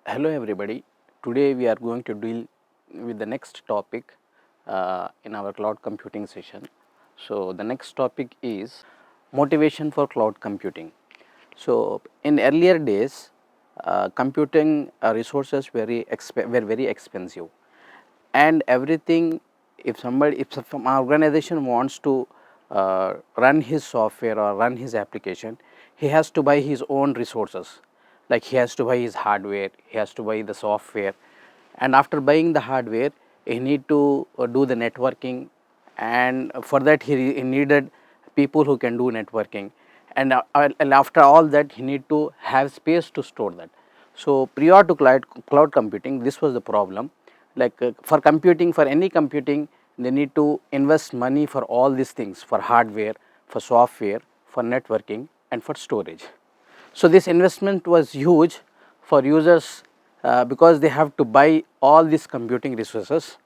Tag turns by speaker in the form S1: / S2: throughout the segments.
S1: Hello everybody, today we are going to deal with the next topic in our cloud computing session. So, the next topic is motivation for cloud computing. So, in earlier days computing resources were very expensive, and everything, if some organization wants to run his software or run his application, he has to buy his own resources, like he has to buy his hardware, he has to buy the software, and after buying the hardware he need to do the networking, and for that he needed people who can do networking, and after all that he need to have space to store that. So, prior to cloud computing, this was the problem, like for computing, for any computing, they need to invest money for all these things, for hardware, for software, for networking, and for storage. So, this investment was huge for users because they have to buy all these computing resources,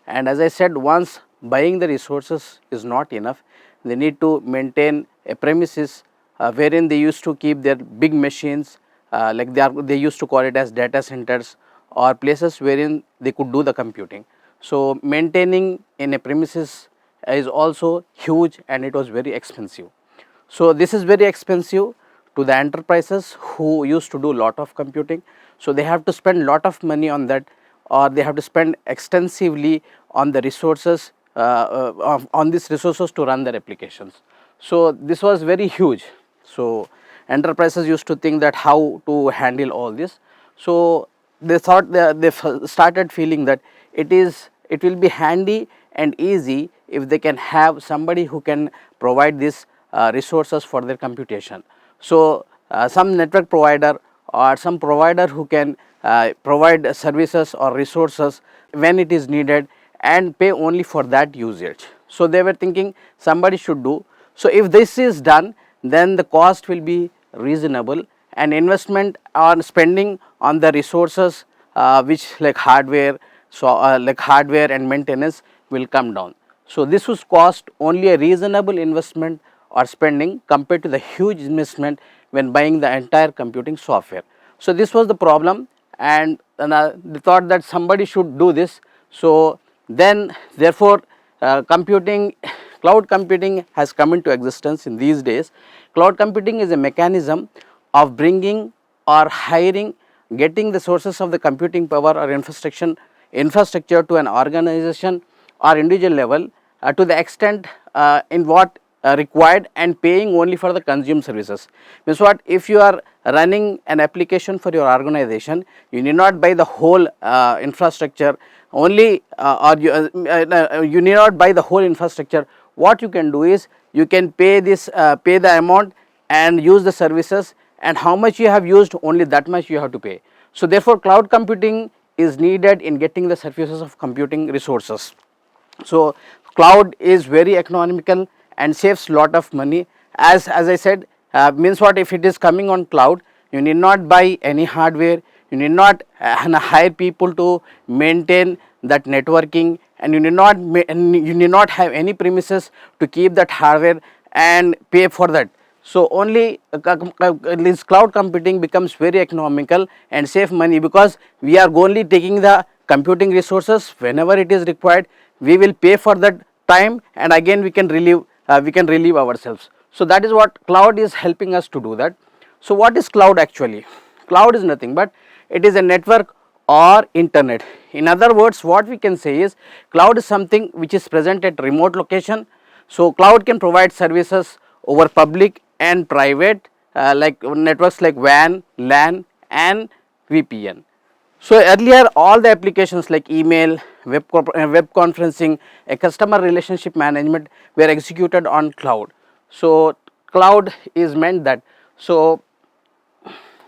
S1: and as I said, once buying the resources is not enough, they need to maintain a premises wherein they used to keep their big machines, like they used to call it as data centers or places wherein they could do the computing. So, maintaining in a premises is also huge, and it was very expensive. So, this is very expensive to the enterprises who used to do lot of computing. So, they have to spend lot of money on that, or they have to spend extensively on the resources, on these resources to run their applications. So, this was very huge. So, enterprises used to think that how to handle all this. So, they thought they started feeling that it will be handy and easy if they can have somebody who can provide these resources for their computation. So, some network provider or some provider who can provide services or resources when it is needed and pay only for that usage. So, they were thinking somebody should do. So, if this is done, then the cost will be reasonable, and investment on spending on the resources which like hardware, like hardware and maintenance will come down. So, this was cost only a reasonable investment or spending compared to the huge investment when buying the entire computing software. So, this was the problem, and they thought that somebody should do this. So, then therefore, computing cloud computing has come into existence in these days. Cloud computing is a mechanism of bringing or hiring, getting the sources of the computing power or infrastructure to an organization or individual level to the extent in what required, and paying only for the consumed services. Means what, if you are running an application for your organization, you need not buy the whole infrastructure only, or you need not buy the whole infrastructure. What you can do is you can pay pay the amount and use the services, and how much you have used, only that much you have to pay. So, therefore, cloud computing is needed in getting the services of computing resources. So, cloud is very economical and saves lot of money. As I said, means what, if it is coming on cloud, you need not buy any hardware, you need not hire people to maintain that networking, and you need not have any premises to keep that hardware and pay for that. So, only this cloud computing becomes very economical and save money, because we are only taking the computing resources whenever it is required. We will pay for that time, and again we can relieve ourselves. So, that is what cloud is helping us to do that. So, what is cloud actually? Cloud is nothing but it is a network or internet. In other words, what we can say is cloud is something which is present at remote location. So, cloud can provide services over public and private like networks like WAN, LAN and VPN. So, earlier all the applications like email, web conferencing, a customer relationship management were executed on cloud. So, cloud is meant that. So,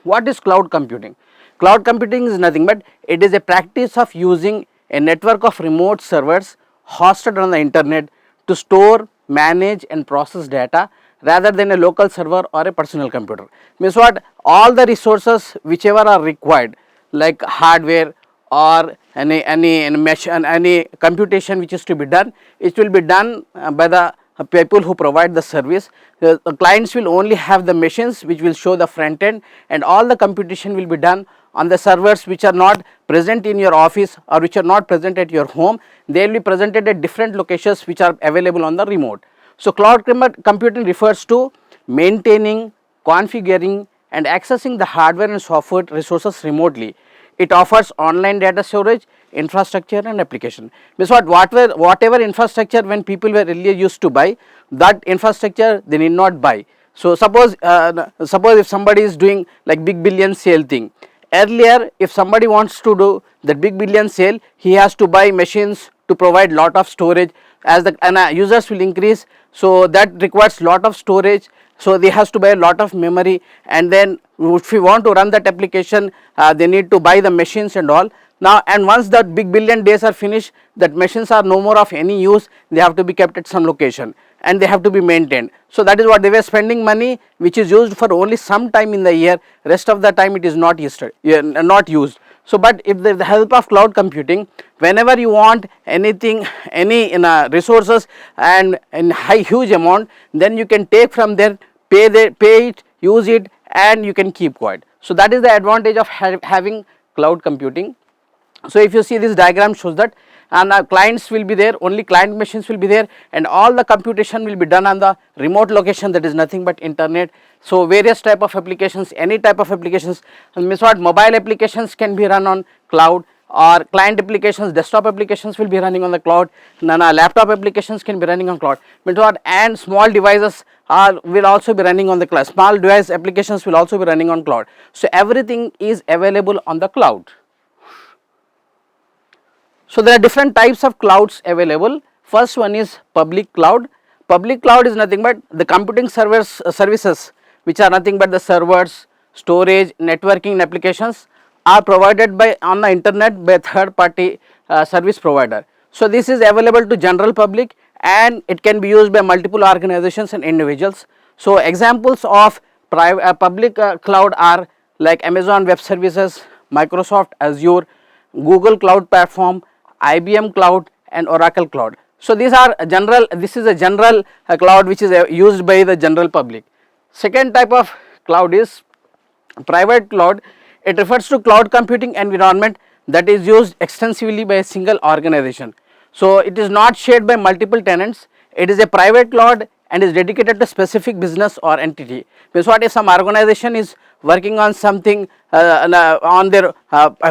S1: what is cloud computing? Cloud computing is nothing but it is a practice of using a network of remote servers hosted on the internet to store, manage and process data rather than a local server or a personal computer. Means what, all the resources whichever are required, like hardware or any computation which is to be done, it will be done by the people who provide the service. The clients will only have the machines which will show the front end, and all the computation will be done on the servers which are not present in your office or which are not present at your home. They will be presented at different locations which are available on the remote. So cloud computing refers to maintaining, configuring and accessing the hardware and software resources remotely. It offers online data storage, infrastructure and application. Means whatever infrastructure when people were earlier used to buy, that infrastructure they need not buy. So suppose if somebody is doing like big billion sale thing, earlier if somebody wants to do that big billion sale, he has to buy machines to provide lot of storage. As the users will increase, so that requires lot of storage, so they has to buy a lot of memory, and then if we want to run that application, they need to buy the machines and all. Now and once that big billion days are finished, that machines are no more of any use, they have to be kept at some location and they have to be maintained. So that is what they were spending money which is used for only some time in the year, rest of the time it is not used. So but if with the help of cloud computing, whenever you want anything, any resources and in huge amount, then you can take from there, pay it, use it, and you can keep quiet. So that is the advantage of having cloud computing. So if you see, this diagram shows that, and clients will be there, only client machines will be there, and all the computation will be done on the remote location, that is nothing but internet. So various type of applications, any type of applications, means what, mobile applications can be run on cloud, or client applications, desktop applications will be running on the cloud, laptop applications can be running on cloud, means what, and small devices will also be running on the cloud, small device applications will also be running on cloud. So everything is available on the cloud. So there are different types of clouds available. First one is public cloud. Public cloud is nothing but the computing services which are nothing but the servers, storage, networking and applications are provided by on the internet by third party service provider. So this is available to general public and it can be used by multiple organizations and individuals. So examples of public cloud are like Amazon Web Services, Microsoft Azure, Google Cloud Platform, IBM Cloud and Oracle Cloud. So these are general, this is a general cloud which is used by the general public. Second type of cloud is private cloud. It refers to cloud computing environment that is used extensively by a single organization. So it is not shared by multiple tenants. It is a private cloud and is dedicated to specific business or entity. Because what if some organization is working on something on their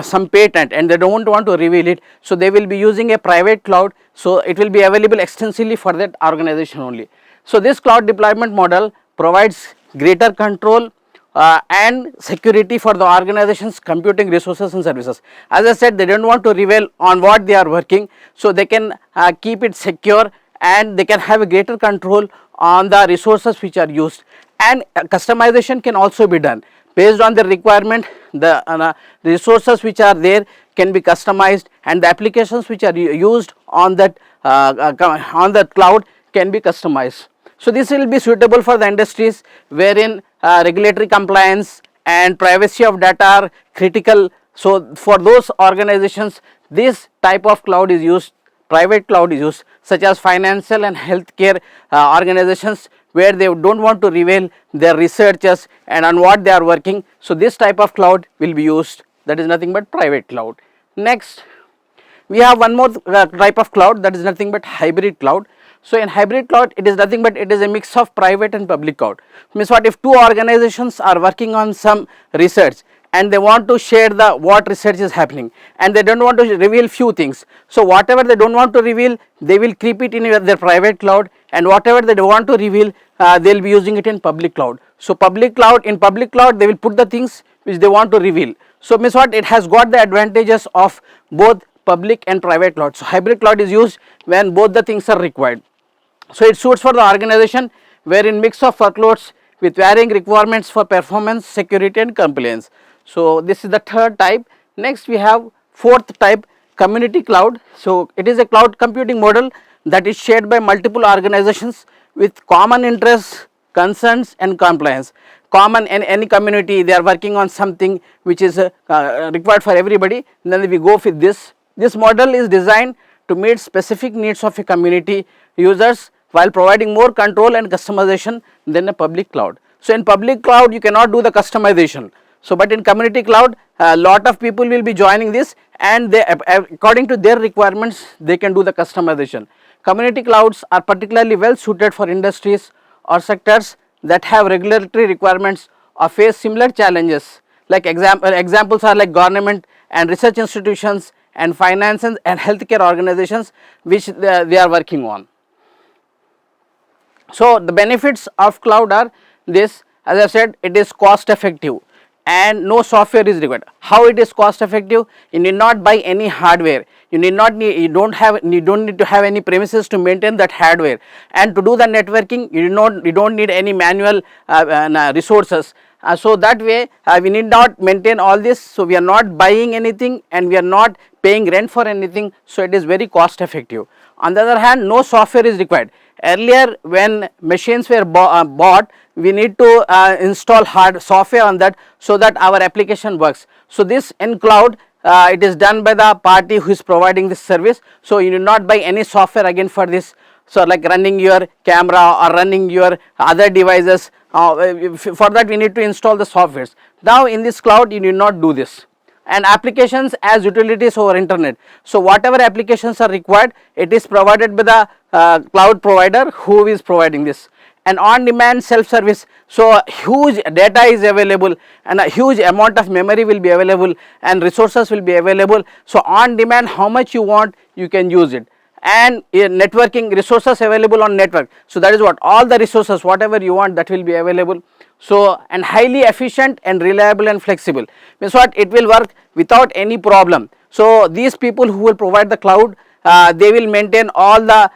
S1: some patent and they don't want to reveal it, so they will be using a private cloud, so it will be available extensively for that organization only. So this cloud deployment model provides greater control and security for the organization's computing resources and services. As I said, they don't want to reveal on what they are working, so they can keep it secure and they can have a greater control on the resources which are used, and customization can also be done based on the requirement. The resources which are there can be customized and the applications which are used on that cloud can be customized. So this will be suitable for the industries wherein regulatory compliance and privacy of data are critical. So for those organizations, this type of cloud is used, private cloud is used, such as financial and healthcare organizations where they don't want to reveal their researchers and on what they are working. So this type of cloud will be used, that is nothing but private cloud. Next we have one more type of cloud, that is nothing but hybrid cloud. So in hybrid cloud, it is nothing but it is a mix of private and public cloud. Means what, if two organizations are working on some research and they want to share the what research is happening and they don't want to reveal few things, so whatever they don't want to reveal, they will keep it in their private cloud, and whatever they want to reveal, they will be using it in public cloud. So public cloud, in public cloud they will put the things which they want to reveal. So means what, it has got the advantages of both public and private cloud. So hybrid cloud is used when both the things are required. So it suits for the organization wherein mix of workloads with varying requirements for performance, security and compliance. So this is the third type. Next we have fourth type, community cloud. So it is a cloud computing model that is shared by multiple organizations with common interests, concerns and compliance. Common in any community, they are working on something which is required for everybody, then we go with this. This model is designed to meet specific needs of a community users while providing more control and customization than a public cloud. So in public cloud you cannot do the customization. So but in community cloud a lot of people will be joining this, and they according to their requirements they can do the customization. Community clouds are particularly well suited for industries or sectors that have regulatory requirements or face similar challenges, like examples are like government and research institutions and finance and healthcare organizations which they are working on. So the benefits of cloud are this: as I have said, it is cost effective and no software is required. How it is cost effective? You need not buy any hardware, you don't need to have any premises to maintain that hardware, and to do the networking you don't need any manual resources. So that way we need not maintain all this, so we are not buying anything and we are not paying rent for anything, so it is very cost effective. On the other hand, no software is required. Earlier when machines were bought, we need to install hard software on that so that our application works. So this in cloud it is done by the party who is providing this service, so you need not buy any software again for this. So like running your camera or running your other devices, for that we need to install the softwares. Now in this cloud you need not do this. And applications as utilities over internet. So whatever applications are required, it is provided by the cloud provider who is providing this. And on demand self service, so huge data is available and a huge amount of memory will be available and resources will be available. So on demand, how much you want you can use it. And networking, resources available on network, so that is what all the resources whatever you want that will be available. So and highly efficient and reliable and flexible, means what, it will work without any problem. So these people who will provide the cloud, they will maintain all the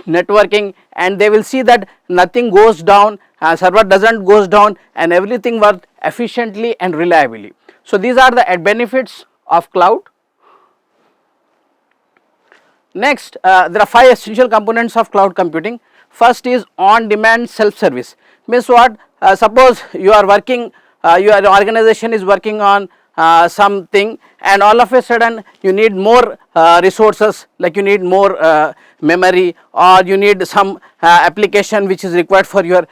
S1: networking, and they will see that nothing goes down, server doesn't goes down, and everything works efficiently and reliably. So these are the benefits of cloud. Next, there are 5 essential components of cloud computing. First is on demand self service, means what, suppose you are working, your organization is working on something, and all of a sudden you need more resources, like you need more memory, or you need some application which is required for your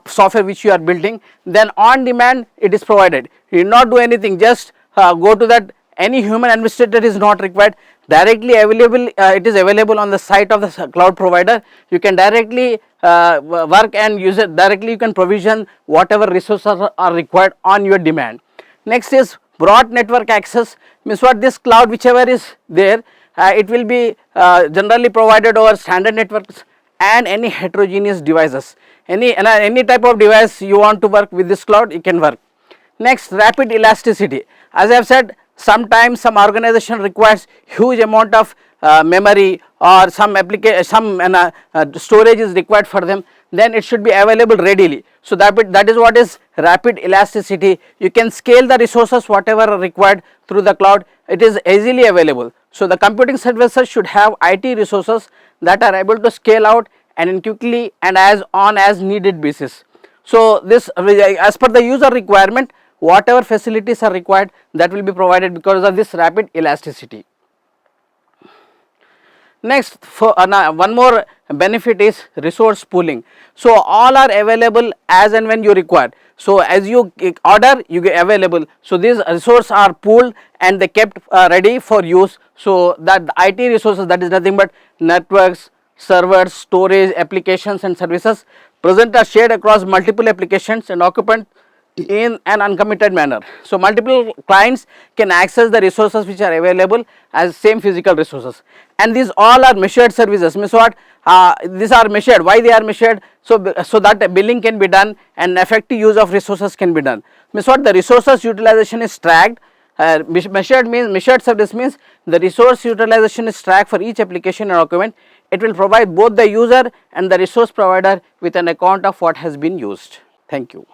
S1: software which you are building, then on demand it is provided. You need not do anything, just go to that. Any human administrator is not required, directly available, it is available on the site of the cloud provider. You can directly work and use it directly, you can provision whatever resources are required on your demand. Next is broad network access, means what, this cloud whichever is there, it will be generally provided over standard networks and any heterogeneous devices. Any type of device you want to work with this cloud, it can work. Next, rapid elasticity, as I have said, sometimes some organization requires huge amount of memory, or some storage is required for them, then it should be available readily. So that is what is rapid elasticity. You can scale the resources whatever are required through the cloud, it is easily available. So the computing services should have IT resources that are able to scale out and in quickly and as needed basis. So this, as per the user requirement, whatever facilities are required, that will be provided because of this rapid elasticity. Next, for one more benefit is resource pooling. So all are available as and when you require. So as you order, you get available. So these resources are pooled and they kept ready for use. So that the IT resources, that is nothing but networks, servers, storage, applications and services present are shared across multiple applications and occupant in an uncommitted manner. So multiple clients can access the resources which are available as same physical resources, and these all are measured services, means what, these are measured. Why they are measured? So that billing can be done and effective use of resources can be done, means what, the resources utilization is tracked. Measured service means the resource utilization is tracked for each application and document. It will provide both the user and the resource provider with an account of what has been used. Thank you.